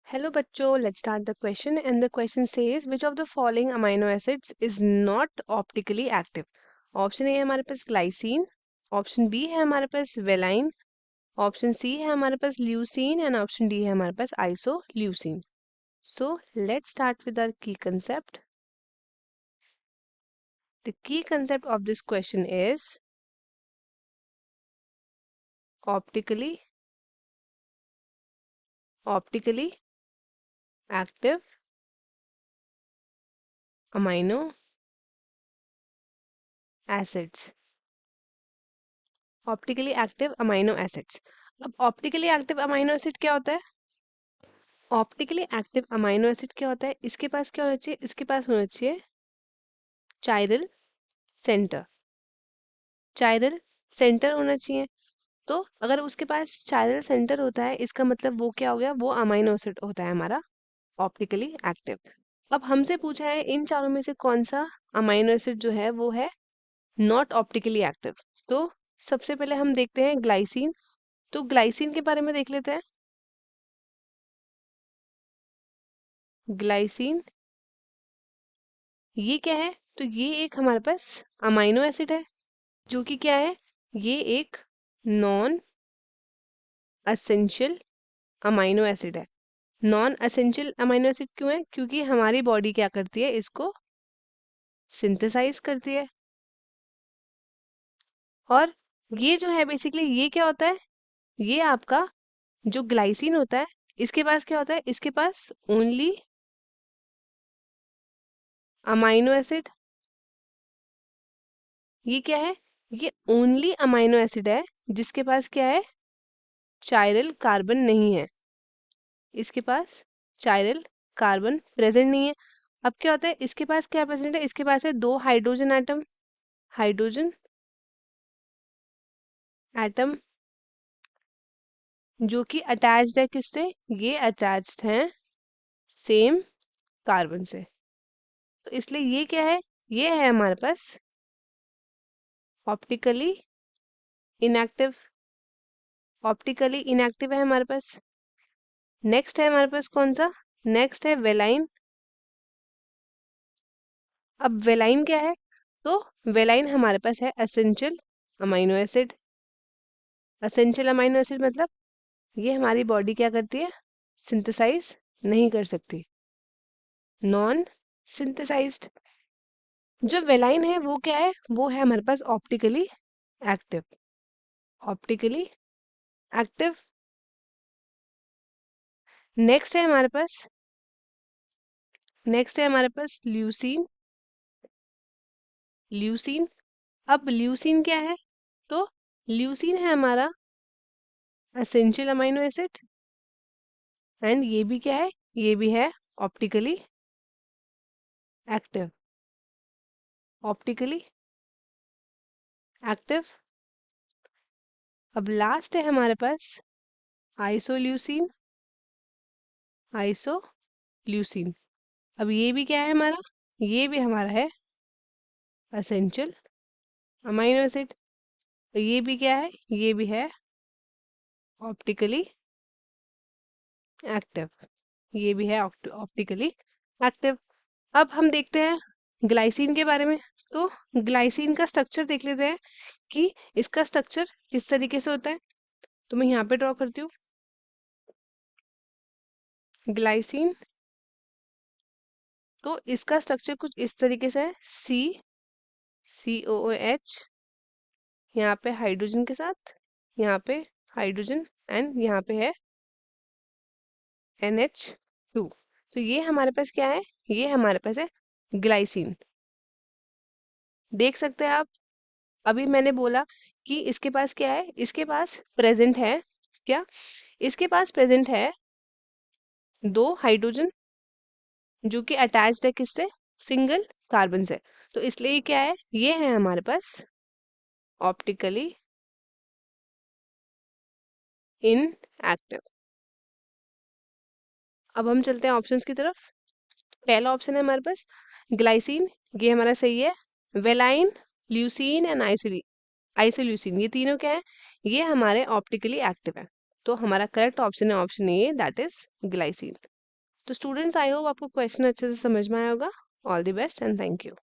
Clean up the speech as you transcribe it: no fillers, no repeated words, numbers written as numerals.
Hello बच्चों, let's start the question and the question says which of the following amino acids is not optically active? Option A है हमारे पास glycine, option B है हमारे पास valine, option C है हमारे पास leucine and option D है हमारे पास isoleucine. So let's start with our key concept. The key concept of this question is optically active amino acids. Optically active amino acids. अब optically active amino acid क्या होता है? Optically active amino acid क्या होता है? इसके पास क्या होना चाहिए? इसके पास होना चाहिए चाइरल सेंटर. चाइरल सेंटर होना चाहिए. तो अगर उसके पास चाइरल सेंटर होता है, इसका मतलब वो क्या हो गया? वो अमाइनो एसिड होता है हमारा ऑप्टिकली एक्टिव. अब हमसे पूछा है इन चारों में से कौन सा अमाइनो एसिड जो है वो है नॉट ऑप्टिकली एक्टिव. तो सबसे पहले हम देखते हैं ग्लाइसिन. तो ग्लाइसिन के बारे में देख लेते हैं. ग्लाइसिन ये क्या है? तो ये एक हमारे पास अमाइनो एसिड है जो कि क्या है? ये एक नॉन असेंशियल अमाइनो एसिड है. नॉन असेंशियल अमाइनो एसिड क्यों है? क्योंकि हमारी बॉडी क्या करती है? इसको सिंथेसाइज करती है. और ये जो है बेसिकली ये क्या होता है? ये आपका जो ग्लाइसिन होता है, इसके पास क्या होता है? इसके पास ओनली अमाइनो एसिड. ये क्या है? ये ओनली अमाइनो एसिड है जिसके पास क्या है? चाइरल कार्बन नहीं है. इसके पास चाइरल कार्बन प्रेजेंट नहीं है. अब क्या होता है? इसके पास क्या प्रेजेंट है? इसके पास है दो हाइड्रोजन एटम. हाइड्रोजन एटम जो कि अटैच्ड है किससे? ये अटैच्ड हैं सेम कार्बन से. तो इसलिए ये क्या है? ये है हमारे पास ऑप्टिकली इनएक्टिव. ऑप्टिकली इनएक्टिव है हमारे पास. नेक्स्ट है हमारे पास कौन सा? नेक्स्ट है वेलाइन. अब वेलाइन क्या है? तो वेलाइन हमारे पास है essential amino acid. Essential amino acid मतलब ये हमारी बॉडी क्या करती है? सिंथेसाइज नहीं कर सकती. Non synthesized. जो वेलाइन है वो क्या है? वो है हमारे पास optically active. Optically active. Next है हमारे पास ल्यूसीन. ल्यूसीन. अब ल्यूसीन क्या है? तो ल्यूसीन है हमारा एसेंशियल अमाइनो एसिड एंड ये भी क्या है? ये भी है ऑप्टिकली एक्टिव. Optically active. अब लास्ट है हमारे पास आइसोल्यूसिन. आइसोल्यूसिन. अब ये भी क्या है हमारा? ये भी हमारा है एसेंशियल अमाइनो एसिड. तो ये भी क्या है? ये भी है ऑप्टिकली एक्टिव. ये भी है ऑप्टिकली एक्टिव. अब हम देखते हैं ग्लाइसिन के बारे में. तो ग्लाइसिन का स्ट्रक्चर देख लेते हैं कि इसका स्ट्रक्चर किस तरीके से होता है. तो मैं यहाँ पे ड्रॉ करती हूँ ग्लाइसिन. तो इसका स्ट्रक्चर कुछ इस तरीके से है. COOH यहाँ पे हाइड्रोजन के साथ, यहाँ पे हाइड्रोजन एंड यहाँ पे है NH2. तो ये हमारे पास क्या है? ये हमारे पास है ग्लाइसिन. देख सकते हैं आप. अभी मैंने बोला कि इसके पास क्या है? इसके पास प्रेजेंट है क्या? इसके पास प्रेजेंट है दो हाइड्रोजन जो कि अटैच्ड है किससे? सिंगल कार्बन से. तो इसलिए ये क्या है? ये है हमारे पास ऑप्टिकली इनएक्टिव. अब हम चलते हैं ऑप्शंस की तरफ. पहला ऑप्शन है हमारे पास ग्लाइसिन. ये हमारा सही है. वेलाइन, ल्यूसीन एंड आइसोल्यूसिन ये तीनों क्या है? ये हमारे ऑप्टिकली एक्टिव है. तो हमारा करेक्ट ऑप्शन है option A, that is glycine. तो स्टूडेंट्स, आई होप आपको क्वेश्चन अच्छे से समझ में आया होगा। All the best and thank you.